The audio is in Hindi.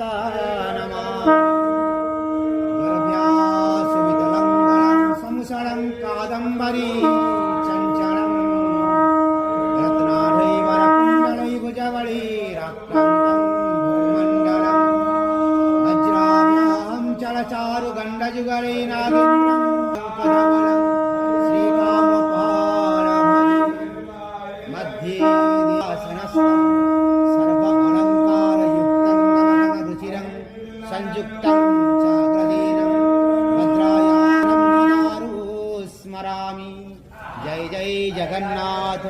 माता नमः गर्भ्यासुवितलङ्गलं संसलं कादम्बरी चञ्चलं रत्नाढैवरकुण्डलैभुजवळीराक्रान्तं भूमण्डलं वज्राभ्यां चलचारुगण्डजुगले नागेन्द्रं कमलं श्रीकामपालभजे मध्ये दिवासनस्थं सर्वालङ्कारयुक्तं नवनरुचिरं संयुक्तं चाग्रदीनं भद्रायानं स्मरामि। जय जय जगन्नाथ।